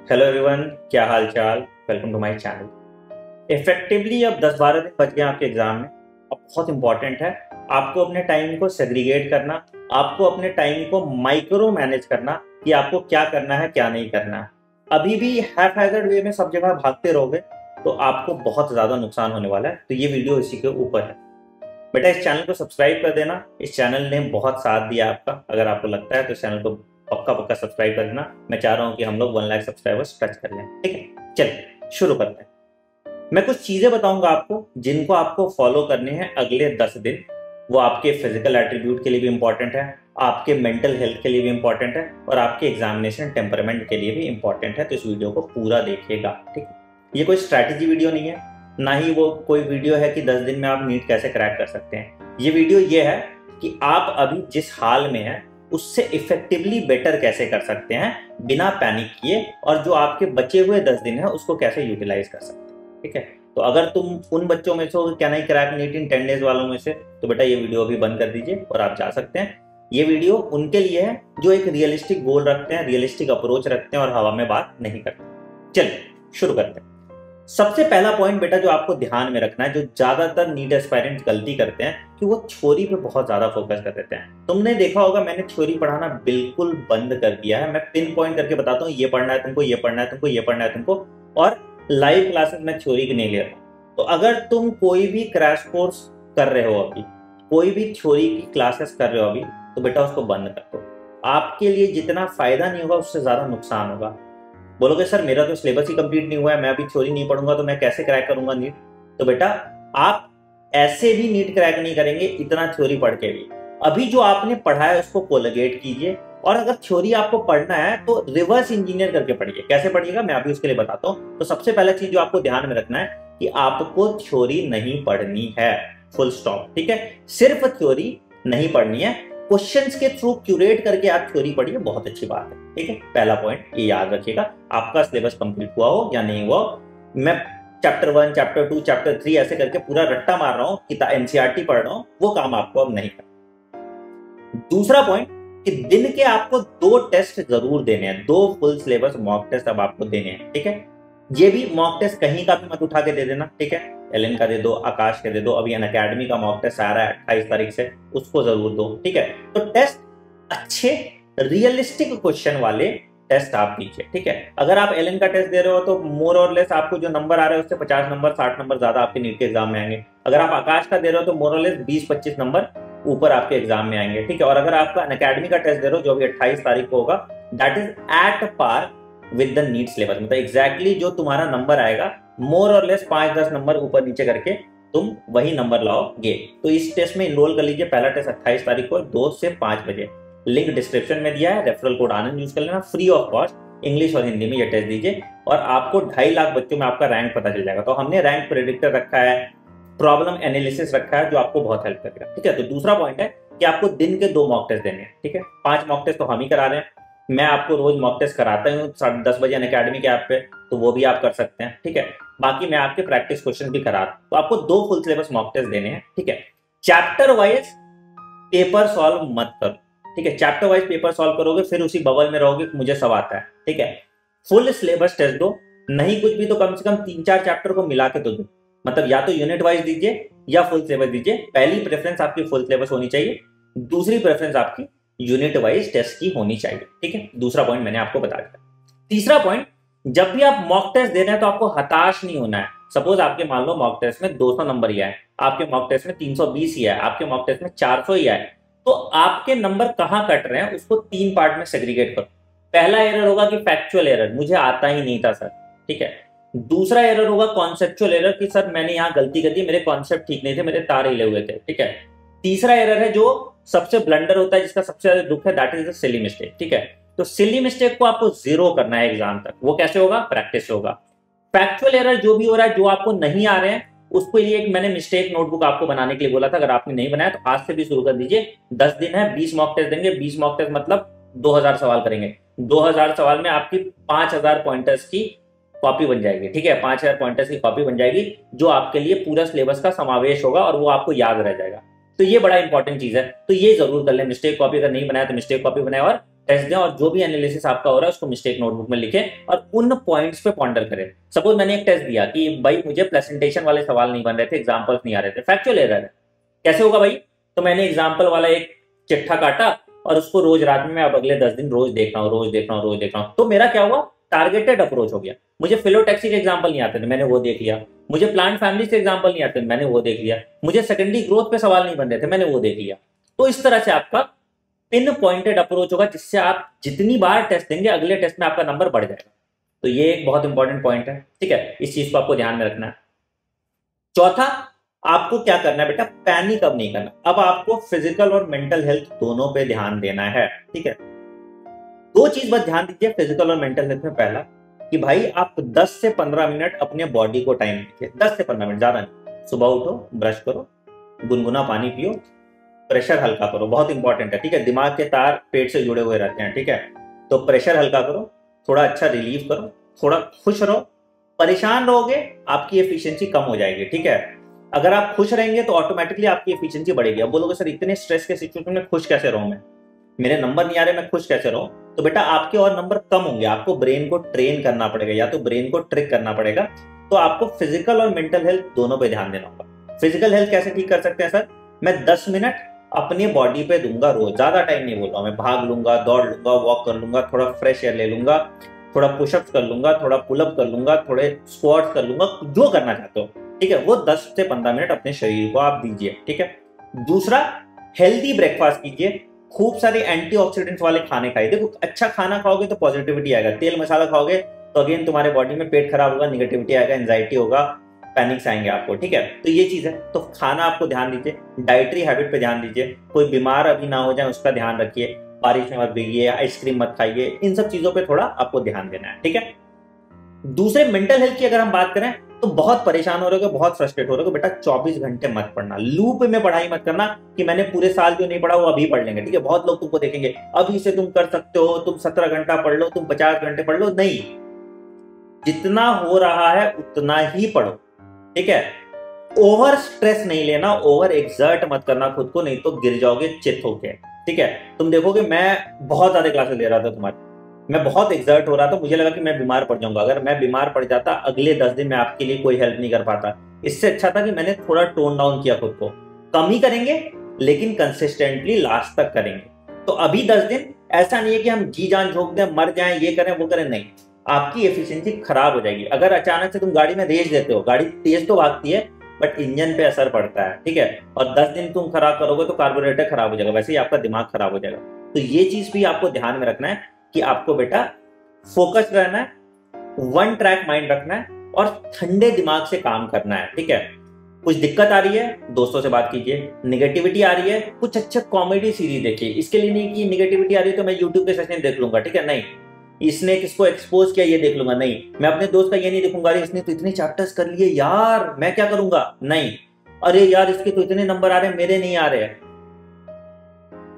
Hello everyone, क्या हाल चाल। Welcome to my channel. Effectively अब 10-12 दिन बच गए आपके एग्जाम में। अब बहुत इंपॉर्टेंट है आपको अपने टाइम को सेग्रीगेट करना, आपको अपने टाइम को माइक्रो मैनेज करना कि आपको क्या करना है क्या नहीं करना है। अभी भी हैफेजर्ड वे में सब जगह भागते रहोगे तो आपको बहुत ज्यादा नुकसान होने वाला है। तो ये वीडियो इसी के ऊपर है। बेटा इस चैनल को सब्सक्राइब कर देना। इस चैनल ने बहुत साथ दिया आपका। अगर आपको लगता है तो इस चैनल को पक्का पक्का सब्सक्राइब कर देना। मैं चाह रहा हूं कि हम लोग 1 लाख सब्सक्राइबर्स टच कर लें। ठीक है, चलिए शुरू करते हैं। मैं कुछ चीजें बताऊंगा आपको जिनको आपको फॉलो करने हैं अगले 10 दिन। वो आपके फिजिकल एट्रीब्यूट के लिए भी इंपॉर्टेंट है, आपके मेंटल हेल्थ के लिए भी इंपॉर्टेंट है और आपके एग्जामिनेशन टेम्परामेंट के लिए भी इंपॉर्टेंट है। तो इस वीडियो को पूरा देखिएगा। ठीक है, ये कोई स्ट्रैटेजी वीडियो नहीं है, ना ही वो कोई वीडियो है कि 10 दिन में आप नीट कैसे क्रैक कर सकते हैं। ये वीडियो ये है कि आप अभी जिस हाल में हैं उससे इफेक्टिवली बेटर कैसे कर सकते हैं बिना पैनिक किए, और जो आपके बचे हुए 10 दिन है उसको कैसे यूटिलाइज कर सकते हैं। ठीक है, तो अगर तुम उन बच्चों में से हो क्या नहीं क्रैक नीट इन 10 डेज वालों में से, तो बेटा ये वीडियो अभी बंद कर दीजिए और आप जा सकते हैं। ये वीडियो उनके लिए है जो एक रियलिस्टिक गोल रखते हैं, रियलिस्टिक अप्रोच रखते हैं और हवा में बात नहीं करते। चलिए शुरू करते हैं। सबसे पहला पॉइंट बेटा जो आपको ध्यान में रखना है, जो ज्यादातर नीट एस्पायरेंट गलती करते हैं कि वो थ्योरी पे बहुत ज्यादा फोकस कर देते हैं। तुमने देखा होगा मैंने थ्योरी पढ़ाना बिल्कुल बंद कर दिया है। मैं पिन पॉइंट करके बताता हूँ ये पढ़ना है तुमको, ये पढ़ना है तुमको, ये पढ़ना है तुमको, और लाइव क्लासेस में थ्योरी की नहीं ले रहा। तो अगर तुम कोई भी क्रैश कोर्स कर रहे हो अभी, कोई भी थ्योरी की क्लासेस कर रहे हो अभी, तो बेटा उसको बंद कर दो। आपके लिए जितना फायदा नहीं होगा उससे ज्यादा नुकसान होगा। बोलोगे सर मेरा तो सिलेबस ही कंप्लीट नहीं हुआ है, मैं अभी थ्योरी नहीं पढ़ूंगा तो मैं कैसे क्रैक करूंगा नीट। तो बेटा आप ऐसे भी नीट क्रैक नहीं करेंगे इतना थ्योरी पढ़ के भी। अभी जो आपने पढ़ा है उसको कोलगेट कीजिए, और अगर थ्योरी आपको पढ़ना है तो रिवर्स इंजीनियर करके पढ़िए। कैसे पढ़िएगा मैं अभी उसके लिए बताता हूँ। तो सबसे पहला चीज जो आपको ध्यान में रखना है कि आपको थ्योरी नहीं पढ़नी है, फुल स्टॉप। ठीक है, सिर्फ थ्योरी नहीं पढ़नी है, क्वेश्चंस के थ्रू क्यूरेट करके आप थ्योरी पढ़िए, बहुत अच्छी बात है। ठीक है, पहला पॉइंट ये याद रखिएगा। आपका सिलेबस कंप्लीट हुआ हो या नहीं हुआ हो, मैं चैप्टर 1 चैप्टर 2 चैप्टर 3 ऐसे करके पूरा रट्टा मार रहा हूं, किताब एनसीईआरटी पढ़ रहा हूं, वो काम आपको अब नहीं करना। दूसरा पॉइंट कि दिन के आपको 2 टेस्ट जरूर देने हैं, 2 फुल सिलेबस मॉक टेस्ट अब आपको देने हैं। ठीक है, ये भी मॉक टेस्ट कहीं का भी मत उठा के दे देना। ठीक है, एलन का दे दो, आकाश का दे दो, अभी अनअकैडमी का मॉक टेस्ट आ रहा है 28 तारीख से, उसको जरूर दो। ठीक है, तो टेस्ट अच्छे रियलिस्टिक क्वेश्चन वाले टेस्ट आप दीजिए। ठीक है, अगर आप एलन का टेस्ट दे रहे हो तो मोर और लेस आपको जो नंबर आ रहे हैं उससे 50 नंबर 60 नंबर ज्यादा आपके नीट के एग्जाम में आएंगे। अगर आप आकाश का दे रहे हो तो मोर और लेस 20-25 नंबर ऊपर आपके एग्जाम में आएंगे। ठीक है, और अगर आपका अनअकैडमी का टेस्ट दे रहे हो जो अभी 28 तारीख को होगा, that is at par with the NEET syllabus. मतलब एग्जैक्टली जो तुम्हारा नंबर आएगा मोर और लेस 5-10 नंबर ऊपर नीचे करके तुम वही नंबर लाओगे। तो इस टेस्ट में इनरोल कर लीजिए। पहला टेस्ट 28 तारीख को 2 से 5 बजे। लिंक डिस्क्रिप्शन में दिया है, रेफरल कोड आनंद यूज कर लेना, फ्री ऑफ कॉस्ट। इंग्लिश और हिंदी में ये टेस्ट दीजिए और आपको 2.5 लाख बच्चों में आपका रैंक पता चल जाएगा। तो हमने रैंक प्रेडिक्टर रखा है, प्रॉब्लम एनालिसिस रखा है, जो आपको बहुत हेल्प करेगा। ठीक है, तो दूसरा पॉइंट है कि आपको दिन के 2 मॉक टेस्ट देने हैं। ठीक है, 5 मॉक टेस्ट तो हम ही करा रहे हैं, मैं आपको रोज मॉक टेस्ट कराता हूँ 10:30 बजे अनअकैडमी के ऐप पे, तो वो भी आप कर सकते हैं। ठीक है, बाकी मैं आपके प्रैक्टिस क्वेश्चन भी करा रहा हूं। तो आपको 2 फुल सिलेबस मॉक टेस्ट देने हैं। ठीक है, चैप्टर वाइज पेपर सॉल्व मत करो। ठीक है, चैप्टर वाइज पेपर सॉल्व करोगे फिर उसी बबल में रहोगे कि मुझे सब आता है। ठीक है, फुल सिलेबस टेस्ट दो, नहीं कुछ भी तो कम से कम 3-4 चैप्टर को मिला के तो दो। मतलब या तो यूनिट वाइज दीजिए या फुल सिलेबस दीजिए। पहली प्रेफरेंस आपकी फुल सिलेबस होनी चाहिए, दूसरी प्रेफरेंस आपकी यूनिट वाइज टेस्ट की होनी चाहिए। ठीक है, दूसरा पॉइंट मैंने आपको बता दिया। तीसरा पॉइंट, जब भी आप मॉक टेस्ट दे रहे हैं तो आपको हताश नहीं होना है। सपोज आपके मान लो मॉक टेस्ट में 200 नंबर ही आए, आपके मॉक टेस्ट में 320 ही है, आपके मॉक टेस्ट में 400 ही आए, तो आपके नंबर कहां कट रहे हैं उसको 3 पार्ट में सेग्रीगेट करो। पहला एरर होगा कि फैक्चुअल एरर, मुझे आता ही नहीं था सर। ठीक है, दूसरा एरर होगा कॉन्सेप्चुअल एरर कि सर मैंने यहां गलती कर दी, मेरे कॉन्सेप्ट ठीक नहीं थे, मेरे तार हिले हुए थे। ठीक है, तीसरा एरर है जो सबसे ब्लंडर होता है, जिसका सबसे ज्यादा दुख है, that is the silly mistake. ठीक है, तो सिली मिस्टेक को आपको 0 करना है एग्जाम तक। वो कैसे होगा? प्रैक्टिस से होगा। फैक्चुअल एरर जो भी हो रहा है, जो आपको नहीं आ रहे हैं, उसके लिए एक मैंने मिस्टेक नोटबुक आपको बनाने के लिए बोला था। अगर आपने नहीं बनाया तो आज से भी शुरू कर दीजिए। 10 दिन है, 20 मॉक टेस्ट देंगे। 20 मॉक टेस्ट मतलब 2000 सवाल करेंगे। 2000 सवाल में आपकी 5000 पॉइंटर्स की कॉपी बन जाएगी। ठीक है, 5000 पॉइंटर्स की कॉपी बन जाएगी, जो आपके लिए पूरा सिलेबस का समावेश होगा और वो आपको याद रह जाएगा। तो ये बड़ा इंपॉर्टेंट चीज है, तो ये जरूर कर ले। मिस्टेक कॉपी अगर नहीं बनाया तो मिस्टेक कॉपी बनाए और टेस्ट दें और जो भी एनालिसिस आपका हो रहा है उसको मिस्टेक नोटबुक में लिखें और उन पॉइंट्स पे पॉन्डर करें। सपोज मैंने एक टेस्ट दिया कि भाई मुझे प्रेजेंटेशन वाले सवाल नहीं बन रहे थे, एग्जाम्पल्स नहीं आ रहे थे, फैक्चुअल एरर है, कैसे होगा भाई? तो मैंने एग्जाम्पल वाला एक चिट्ठा काटा और उसको रोज रात में मैं अब अगले 10 दिन रोज देख रहा हूँ, रोज देख रहा हूँ, रोज देख रहा हूँ। तो मेरा क्या हुआ? टारगेटेड अप्रोच हो गया। मुझे फिलोटैक्सी के एग्जाम्पल नहीं आते थे, मैंने वो देख लिया। मुझे प्लांट फैमिली से एग्जाम्पल नहीं आते थे, मैंने वो देख लिया। मुझे सेकेंडरी ग्रोथ पे सवाल नहीं बन रहे थे, मैंने वो देख लिया। तो इस तरह से आपका पिन पॉइंटेड अप्रोच होगा, जिससे आप जितनी बार टेस्ट देंगे अगले टेस्ट में आपका नंबर बढ़ जाएगा। तो ये एक बहुत इंपॉर्टेंट पॉइंट है, ठीक है, इस चीज को आपको ध्यान में रखना है। चौथा, आपको क्या करना है बेटा? पैनिक अब नहीं करना। अब आपको फिजिकल और मेंटल हेल्थ दोनों पे ध्यान देना है, ठीक है। दो चीज बस ध्यान दीजिए फिजिकल और मेंटल हेल्थ में। पहला कि भाई आप 10 से 15 मिनट अपने बॉडी को टाइम दीजिए, 10 से 15 मिनट, ज्यादा नहीं। सुबह उठो, ब्रश करो, गुनगुना पानी पियो, प्रेशर हल्का करो, बहुत इंपॉर्टेंट है, ठीक है। दिमाग के तार पेट से जुड़े हुए रहते हैं, ठीक है। तो प्रेशर हल्का करो, थोड़ा अच्छा रिलीव करो, थोड़ा खुश रहो। परेशान रहोगे आपकी एफिशिएंसी कम हो जाएगी, ठीक है। अगर आप खुश रहेंगे तो ऑटोमेटिकली आपकी एफिशिएंसी बढ़ेगी। अब बोलोगे सर इतने स्ट्रेस के सिचुएशन में खुश कैसे रहूं मैं, मेरे नंबर नहीं आ रहे, मैं खुश कैसे रहूं? तो बेटा आपके और नंबर कम होंगे। आपको ब्रेन को ट्रेन करना पड़ेगा, या तो ब्रेन को ट्रिक करना पड़ेगा। तो आपको फिजिकल और मेंटल हेल्थ दोनों पे ध्यान देना होगा। फिजिकल हेल्थ कैसे ठीक कर सकते हैं सर? मैं 10 मिनट अपनी बॉडी पे दूंगा रोज, ज्यादा टाइम नहीं बोल रहा हूं। मैं भाग लूंगा, दौड़ लूंगा, वॉक कर लूंगा, थोड़ा फ्रेश एयर ले लूंगा, थोड़ा पुशअप्स कर लूंगा, थोड़ा पुलअप कर लूंगा, थोड़े स्क्वाट्स कर लूंगा, जो करना चाहते हो, ठीक है। वो 10 से 15 मिनट अपने शरीर को आप दीजिए, ठीक है। दूसरा, हेल्दी ब्रेकफास्ट कीजिए, खूब सारे एंटीऑक्सीडेंट्स वाले खाने खाइए। देखो अच्छा खाना खाओगे तो पॉजिटिविटी आएगा, तेल मसाला खाओगे तो अगेन तुम्हारे बॉडी में पेट खराब होगा, निगेटिविटी आएगा, एंजाइटी होगा, पैनिक्स आएंगे आपको, ठीक है। तो ये चीज है। तो खाना आपको ध्यान दीजिए, डाइटरी हैबिट पे ध्यान दीजिए, कोई बीमार अभी ना हो जाए उसका ध्यान रखिए, बारिश में मत भीगिए, आइसक्रीम मत खाइए, इन सब चीजों पे थोड़ा आपको ध्यान देना है, ठीक है। दूसरे मेंटल हेल्थ की अगर हम बात करें तो बहुत परेशान हो रहे हो, बहुत फ्रस्ट्रेट हो रहे हो, बेटा 24 घंटे मत पढ़ना, लूप में पढ़ाई मत करना कि मैंने पूरे साल जो नहीं पढ़ा वो अभी पढ़ लेंगे, ठीक है। बहुत लोग तुमको देखेंगे अभी से तुम कर सकते हो, तुम 17 घंटा पढ़ लो, तुम 50 घंटे पढ़ लो, नहीं, जितना हो रहा है उतना ही पढ़ो, ठीक है। ओवर स्ट्रेस नहीं लेना, ओवर एक्सर्ट मत करना खुद को, नहीं तो गिर जाओगे चित होके, ठीक है। तुम देखोगे मैं बहुत ज्यादा क्लासेस ले रहा था तुम्हारी, मैं बहुत एक्सर्ट हो रहा था, मुझे लगा कि मैं बीमार पड़ जाऊंगा। अगर मैं बीमार पड़ जाता अगले 10 दिन में आपके लिए कोई हेल्प नहीं कर पाता। इससे अच्छा था कि मैंने थोड़ा टोन डाउन किया खुद को। कम ही करेंगे लेकिन कंसिस्टेंटली लास्ट तक करेंगे। तो अभी 10 दिन ऐसा नहीं है कि हम जी जान झोंक दें, मर जाएं, ये करें वो करें, नहीं, आपकी एफिशिएंसी खराब हो जाएगी। अगर अचानक से तुम गाड़ी में रेस देते हो, गाड़ी तेज तो भागती है बट इंजन पे असर पड़ता है, ठीक है। और 10 दिन तुम खराब करोगे तो कार्बोरेटर खराब हो जाएगा, वैसे ही आपका दिमाग खराब हो जाएगा। तो ये चीज भी आपको ध्यान में रखना है कि आपको बेटा फोकस रहना है, वन ट्रैक माइंड रखना है और ठंडे दिमाग से काम करना है, ठीक है। कुछ दिक्कत आ रही है, दोस्तों से बात कीजिए। निगेटिविटी आ रही है, कुछ अच्छे कॉमेडी सीरीज देखिए। इसके लिए नहीं कि निगेटिविटी आ रही है तो मैं यूट्यूब के सेशन देख लूंगा, ठीक है, नहीं। इसने किसको एक्सपोज किया ये देख लूंगा, नहीं। मैं अपने दोस्त का ये नहीं देखूंगा, अरे इसने तो इतने चैप्टर्स कर लिए यार, मैं क्या करूंगा, नहीं। अरे यार इसके तो इतने नंबर आ रहे हैं, मेरे नहीं आ रहे हैं।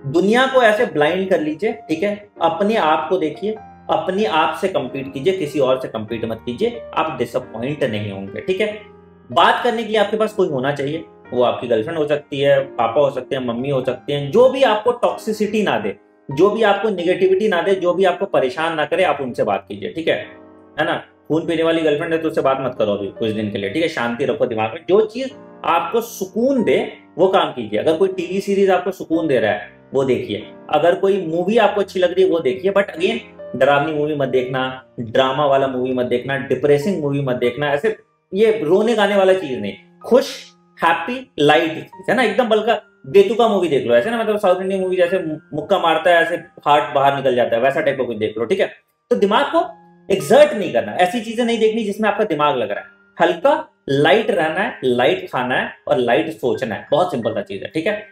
दुनिया को ऐसे ब्लाइंड कर लीजिए, ठीक है। अपने आप को देखिए, अपने आप से कंपीट कीजिए, किसी और से कंपीट मत कीजिए, आप डिसअपॉइंट नहीं होंगे, ठीक है। बात करने के लिए आपके पास कोई होना चाहिए, वो आपकी गर्लफ्रेंड हो सकती है, पापा हो सकते हैं, मम्मी हो सकते हैं, जो भी आपको टॉक्सिसिटी ना दे, जो भी आपको निगेटिविटी ना दे, जो भी आपको परेशान ना करे, आप उनसे बात कीजिए, ठीक है ना। खून पीने वाली गर्लफ्रेंड है तो उससे बात मत करो अभी कुछ दिन के लिए, ठीक है। शांति रखो दिमाग में, जो चीज आपको सुकून दे वो काम कीजिए। अगर कोई टीवी सीरीज आपको सुकून दे रहा है वो देखिए, अगर कोई मूवी आपको अच्छी लग रही है वो देखिए, बट अगेन डरावनी मूवी मत देखना, ड्रामा वाला मूवी मत देखना, डिप्रेसिंग मूवी मत देखना, ऐसे ये रोने गाने वाला चीज नहीं। खुश हैप्पी लाइट चीज है ना, एकदम बल्कि बेतुका मूवी देख लो, ऐसे ना, मतलब साउथ इंडियन मूवी जैसे मुक्का मारता है ऐसे हार्ट बाहर निकल जाता है, वैसा टाइप का कुछ देख लो, ठीक है। तो दिमाग को एक्सर्ट नहीं करना, ऐसी चीजें नहीं देखनी जिसमें आपका दिमाग लग रहा है। हल्का लाइट रहना है, लाइट खाना है और लाइट सोचना है, बहुत सिंपल सा चीज है, ठीक है।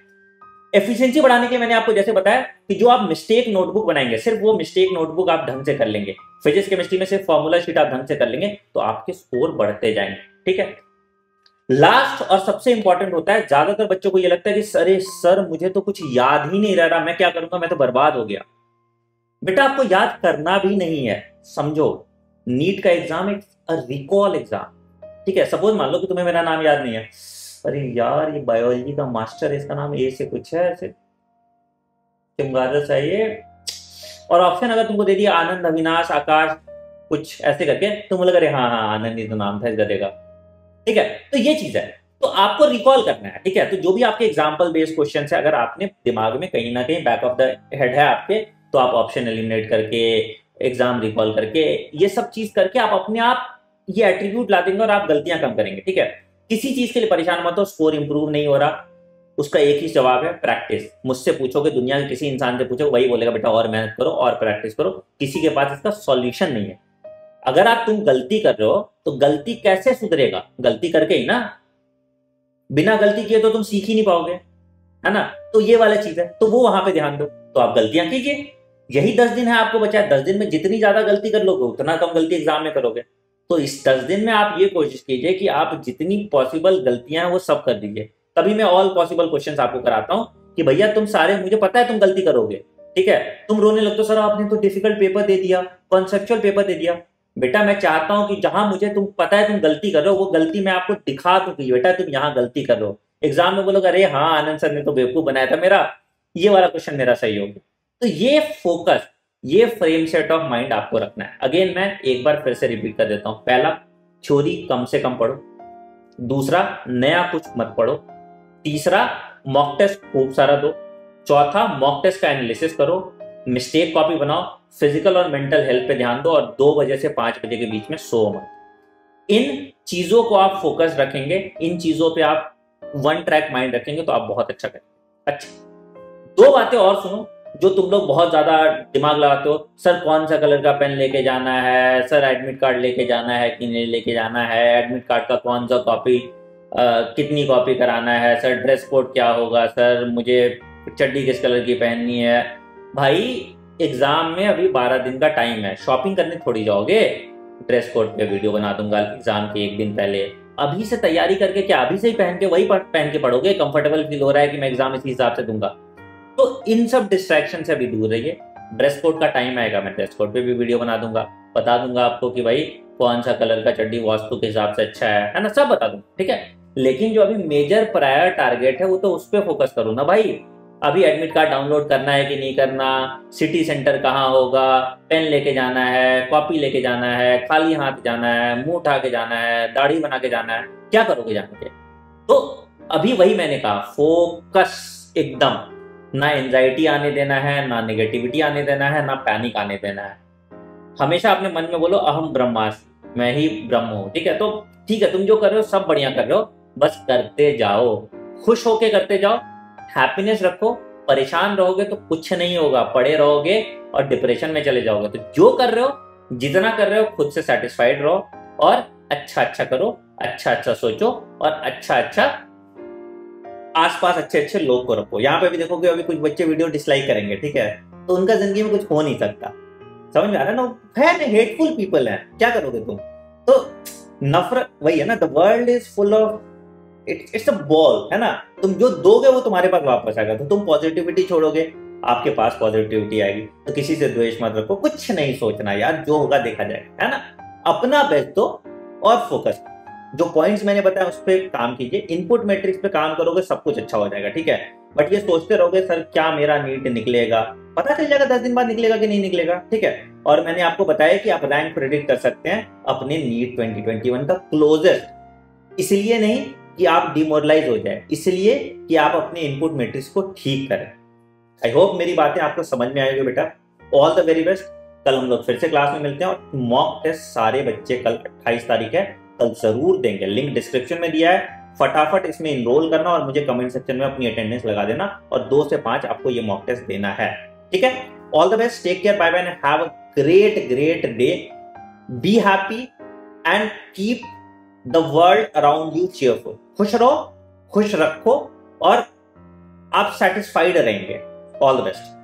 एफिशिएंसी बढ़ाने के मैंने आपको जैसे बताया कि जो आप मिस्टेक नोटबुक बनाएंगे, सिर्फ वो मिस्टेक नोटबुक आप ढंग से कर लेंगे, फिजिक्स केमिस्ट्री में सिर्फ फॉर्मूला शीट आप ढंग से कर लेंगे तो आपके स्कोर बढ़ते जाएंगे, ठीक है। लास्ट और सबसे इंपॉर्टेंट होता है, ज्यादातर बच्चों को ये लगता है कि अरे सर मुझे तो कुछ याद ही नहीं रह रहा, मैं क्या करूंगा, मैं तो बर्बाद हो गया। बेटा आपको याद करना भी नहीं है, समझो नीट का एग्जाम एक रिकॉल एग्जाम, ठीक है। सपोज मान लो कि तुम्हें मेरा नाम याद नहीं है, अरे यार ये बायोलॉजी का मास्टर है, इसका नाम ए से कुछ है, ऐसे चमगादड़ सा ये, और ऑप्शन अगर तुमको दे दिया आनंद, अविनाश, आकाश, कुछ ऐसे करके, तुम बोलेगा अरे हाँ हाँ आनंद ही तो नाम था इस गधे का। ठीक है, तो ये चीज है, तो आपको रिकॉल करना है। ठीक है, तो जो भी आपके एग्जाम्पल बेस्ड क्वेश्चन है, अगर आपने दिमाग में कहीं ना कहीं बैक ऑफ द हेड है आपके, तो आप ऑप्शन एलिमिनेट करके, एग्जाम रिकॉल करके, ये सब चीज करके आप अपने आप ये एट्रीब्यूट ला देंगे और आप गलतियां कम करेंगे। ठीक है, किसी चीज के लिए परेशान मत हो, स्कोर इंप्रूव नहीं हो रहा, उसका एक ही जवाब है, प्रैक्टिस। मुझसे पूछोगे, दुनिया के किसी इंसान से पूछो, वही बोलेगा बेटा और मेहनत करो और प्रैक्टिस करो। किसी के पास इसका सॉल्यूशन नहीं है। अगर आप तुम गलती कर रहे हो तो गलती कैसे सुधरेगा? गलती करके ही ना। बिना गलती किए तो तुम सीख ही नहीं पाओगे, है ना। तो ये वाला चीज है, तो वो वहां पे ध्यान दो। तो आप गलतियां कीजिए, यही 10 दिन है आपको बचा है। 10 दिन में जितनी ज्यादा गलती कर लोगे उतना कम गलती एग्जाम में करोगे। तो इस 10 दिन में आप ये कोशिश कीजिए कि आप जितनी पॉसिबल गलतियां हैं वो सब कर दीजिए। तभी मैं ऑल पॉसिबल क्वेश्चंस आपको कराता हूं कि भैया तुम सारे, मुझे पता है तुम गलती करोगे। ठीक है, तुम रोने लगते हो, सर आपने तो डिफिकल्ट पेपर दे दिया, कॉन्सेप्चुअल पेपर दे दिया। बेटा मैं चाहता हूं कि जहां मुझे तुम पता है तुम गलती कर रहे हो, वो गलती मैं आपको दिखा दूं कि बेटा तुम यहां गलती कर रहे हो। एग्जाम में बोलोगे अरे हाँ आनंद सर ने तो बेवकूफ बनाया था मेरा, ये वाला क्वेश्चन मेरा सही हो गया। तो ये फोकस, ये फ्रेम सेट ऑफ माइंड आपको रखना है। अगेन मैं एक बार फिर से रिपीट कर देता हूं। पहला, थ्योरी कम से कम पढ़ो। दूसरा, नया कुछ मत पढ़ो। तीसरा, मॉक टेस्ट खूब सारा दो। चौथा, मॉक टेस्ट का एनालिसिस करो, मिस्टेक कॉपी बनाओ। फिजिकल और मेंटल हेल्थ पे ध्यान दो और 2 बजे से 5 बजे के बीच में सो मत। इन चीजों को आप फोकस रखेंगे, इन चीजों पे आप वन ट्रैक माइंड रखेंगे तो आप बहुत अच्छा करेंगे। अच्छा, 2 बातें और सुनो जो तुम लोग बहुत ज्यादा दिमाग लगाते हो। सर कौन सा कलर का पेन लेके जाना है, सर एडमिट कार्ड लेके जाना है कि नहीं लेके जाना है, एडमिट कार्ड का कौन सा कॉपी, कितनी कॉपी कराना है, सर ड्रेस कोड क्या होगा, सर मुझे चड्डी किस कलर की पहननी है। भाई एग्जाम में अभी 12 दिन का टाइम है, शॉपिंग करने थोड़ी जाओगे। ड्रेस कोड पे वीडियो बना दूंगा एग्जाम के 1 दिन पहले। अभी से तैयारी करके क्या अभी से ही पहन के वही पहन के पढ़ोगे? कंफर्टेबल फील हो रहा है कि मैं एग्जाम इसी हिसाब से दूंगा। तो इन सब डिस्ट्रैक्शन से अभी दूर रहिए। ड्रेस कोड का टाइम आएगा, मैं ड्रेस कोड पे भी वीडियो बना दूंगा, बता दूंगा आपको कि भाई कौन सा कलर का चड्डी वास्तु के हिसाब से अच्छा है ना, सब बता दूंगा। ठीक है, लेकिन जो अभी मेजर प्रायर टारगेट है वो तो उस पर फोकस करो ना भाई। अभी एडमिट कार्ड डाउनलोड करना है कि नहीं करना, सिटी सेंटर कहाँ होगा, पेन लेके जाना है, कॉपी लेके जाना है, खाली हाथ जाना है, मुंह उठा के जाना है, दाढ़ी बना के जाना है, क्या करोगे जाने के? तो अभी वही मैंने कहा, फोकस एकदम। ना एंजाइटी आने देना है, ना नेगेटिविटी आने देना है, ना पैनिक आने देना है। हमेशा अपने मन में बोलो अहम ब्रह्मास्मि, मैं ही ब्रह्म हूं। ठीक है, तो ठीक है, तुम जो कर रहे हो सब बढ़िया कर रहे हो, बस करते जाओ, खुश होके करते जाओ, हैप्पीनेस रखो। परेशान रहोगे तो कुछ नहीं होगा, पड़े रहोगे और डिप्रेशन में चले जाओगे। तो जो कर रहे हो, जितना कर रहे हो, खुद से सेटिस्फाइड रहो और अच्छा अच्छा करो, अच्छा अच्छा सोचो और अच्छा अच्छा आसपास अच्छे अच्छे लोग को रखो। यहाँ पे भी देखोगे अभी कुछ बच्चे वीडियो डिसलाइक करेंगे, ठीक है, तो उनका जिंदगी में कुछ हो नहीं सकता। समझ में आ रहा है ना? है हेटफुल पीपल है, क्या करोगे तुम? तो नफरत वही है ना, the world is full of it's a ball, है ना। तुम जो दोगे वो तुम्हारे पास वापस आएगा। तो तुम पॉजिटिविटी छोड़ोगे, आपके पास पॉजिटिविटी आएगी। तो किसी से द्वेष मत रखो, कुछ नहीं सोचना यार, जो होगा देखा जाएगा, है ना। अपना बेस्ट दो और फोकस। जो पॉइंट्स मैंने बताया उस पर काम कीजिए, इनपुट मैट्रिक्स पे काम करोगे, सब कुछ अच्छा हो जाएगा। ठीक है, बट ये सोचते रहोगे सर क्या मेरा नीट निकलेगा, पता चल जाएगा 10 दिन बाद निकलेगा कि नहीं निकलेगा। ठीक है, और मैंने आपको बताया कि आप रैंक प्रेडिक्ट कर सकते हैं अपने नीट 2021 का क्लोजेस्ट, इसलिए नहीं कि आप डिमोरलाइज हो जाए, इसलिए कि आप अपने इनपुट मैट्रिक्स को ठीक करें। आई होप मेरी बातें आपको समझ में आएगी बेटा। All the very best. कल हम लोग फिर से क्लास में मिलते हैं और मॉक टेस्ट सारे बच्चे कल 28 तारीख है, कल जरूर देंगे। लिंक डिस्क्रिप्शन में दिया है, फटाफट इसमें इनरोल करना और मुझे कमेंट सेक्शन में अपनी अटेंडेंस लगा देना और 2 से 5 आपको ये मॉक टेस्ट देना है। ठीक है, all the best, take care, bye bye, have a great great day, be happy and keep the world around you cheerful. खुश रहो, खुश रखो और आप सेटिस्फाइड रहेंगे। All the best.